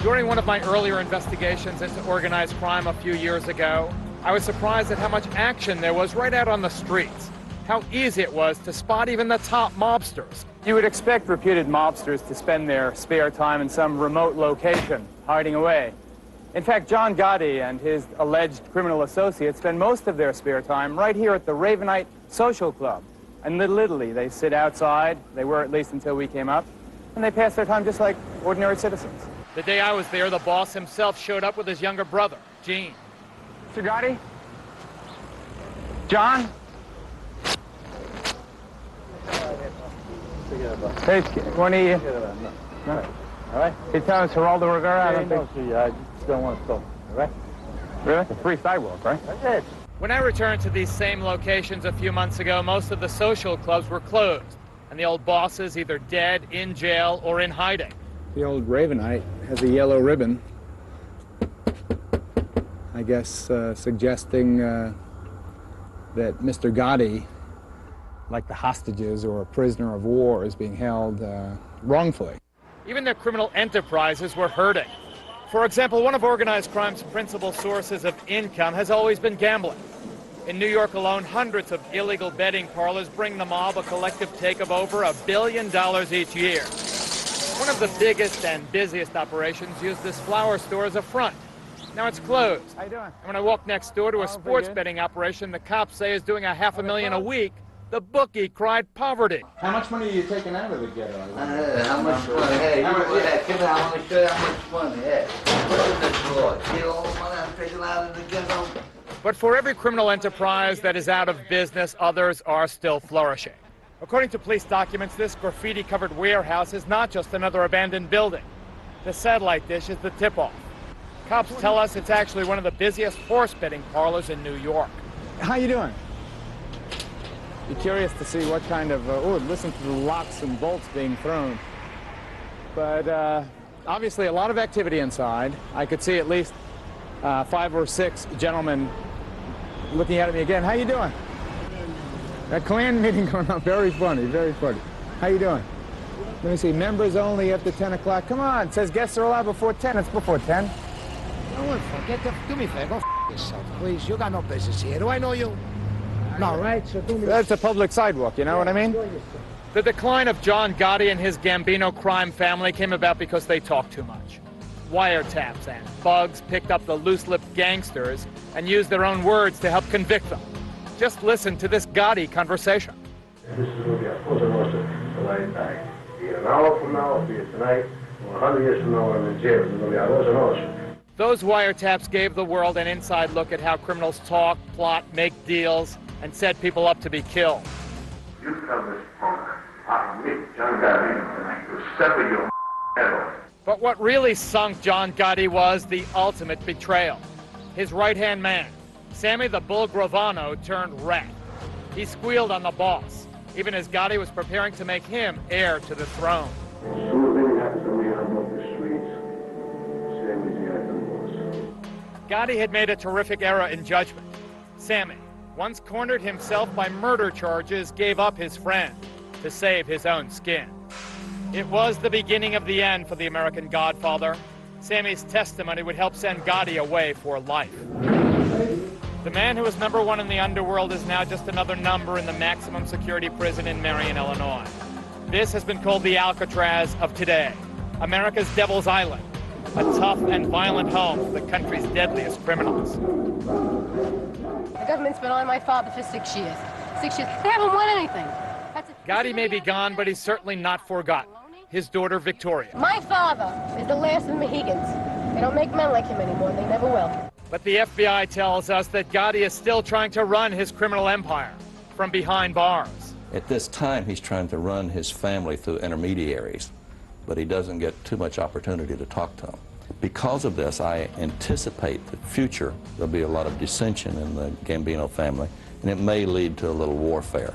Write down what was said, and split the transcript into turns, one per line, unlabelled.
During one of my earlier investigations into organized crime a few years ago, I was surprised at how much action there was right out on the streets. How easy it was to spot even the top mobsters.
You would expect reputed mobsters to spend their spare time in some remote location, hiding away. In fact, John Gotti and his alleged criminal associates spend most of their spare time right here at the Ravenite Social Club. And Little Italy, they sit outside, they were at least until we came up, and they pass their time just like ordinary citizens.
The day I was there, the boss himself showed up with his younger brother, Gene.
Mr. Gotti? John? Hey, one of you. No. All right. Hey, tell us, Geraldo Rivera. I
just don't want to talk. All right?
Really? It's a free sidewalk, right?
That's it.
When I returned to these same locations a few months ago, most of the social clubs were closed, and the old bosses either dead, in jail, or in hiding.
The old Ravenite has a yellow ribbon, I guess suggesting that Mr. Gotti, like the hostages or a prisoner of war, is being held wrongfully.
Even their criminal enterprises were hurting. For example, one of organized crime's principal sources of income has always been gambling. In New York alone, hundreds of illegal betting parlors bring the mob a collective take of over $1 billion each year. One of the biggest and busiest operations used this flower store as a front. Now it's closed.
How you doing?
And when I walk next door to a sports betting operation the cops say is doing $500,000 a week, the bookie cried poverty.
How much money are you taking out of the ghetto?
How much money? Hey, come here, I want to show you how much money. Hey, what's in this drawer? See all the money I'm taking out of the ghetto?
But for every criminal enterprise that is out of business, others are still flourishing. According to police documents, this graffiti-covered warehouse is not just another abandoned building. The satellite dish is the tip-off. Cops tell us it's actually one of the busiest horse betting parlors in New York.
How you doing? Be curious to see what kind of, listen to the locks and bolts being thrown. But obviously a lot of activity inside. I could see at least 5 or 6 gentlemen looking at me again. How you doing? A Klan meeting going on. Very funny, very funny. How you doing? Let me see. Members only after 10 o'clock. Come on. It says guests are allowed before 10. It's before 10.
Do me a favor. Go f yourself, please. You got no business here. Do I know you? No, right? So do me.
That's a public sidewalk, you know what I mean?
The decline of John Gotti and his Gambino crime family came about because they talked too much. Wiretaps and bugs picked up the loose-lipped gangsters and used their own words to help convict them. Just listen to this Gotti conversation.
This is going to be a Cosa Nostra till I die. Be it an hour from now, be it tonight, or 100 years from now, I'm in jail. It's going to be a Cosa Nostra.
Those wiretaps gave the world an inside look at how criminals talk, plot, make deals, and set people up to be killed.
You tell this punk, I'll meet John Gotti tonight to sever your head off.
But what really sunk John Gotti was the ultimate betrayal. His right-hand man, Sammy the Bull Gravano, turned rat. He squealed on the boss, even as Gotti was preparing to make him heir to the throne.
As soon as anything happens to me, I'm off the streets. Sammy's the acting boss.
Gotti had made a terrific error in judgment. Sammy, once cornered himself by murder charges, gave up his friend to save his own skin. It was the beginning of the end for the American Godfather. Sammy's testimony would help send Gotti away for life. The man who was #1 in the underworld is now just another number in the maximum security prison in Marion, Illinois. This has been called the Alcatraz of today, America's Devil's Island, a tough and violent home for the country's deadliest criminals.
The government's been on my father for 6 years. 6 years. They haven't won anything.
Gotti may be gone, but he's certainly not forgotten. His daughter, Victoria.
My father is the last of the Mohicans. They don't make men like him anymore. They never will.
But the FBI tells us that Gotti is still trying to run his criminal empire from behind bars.
At this time, he's trying to run his family through intermediaries, but he doesn't get too much opportunity to talk to them. Because of this, I anticipate that future there'll be a lot of dissension in the Gambino family, and it may lead to a little warfare.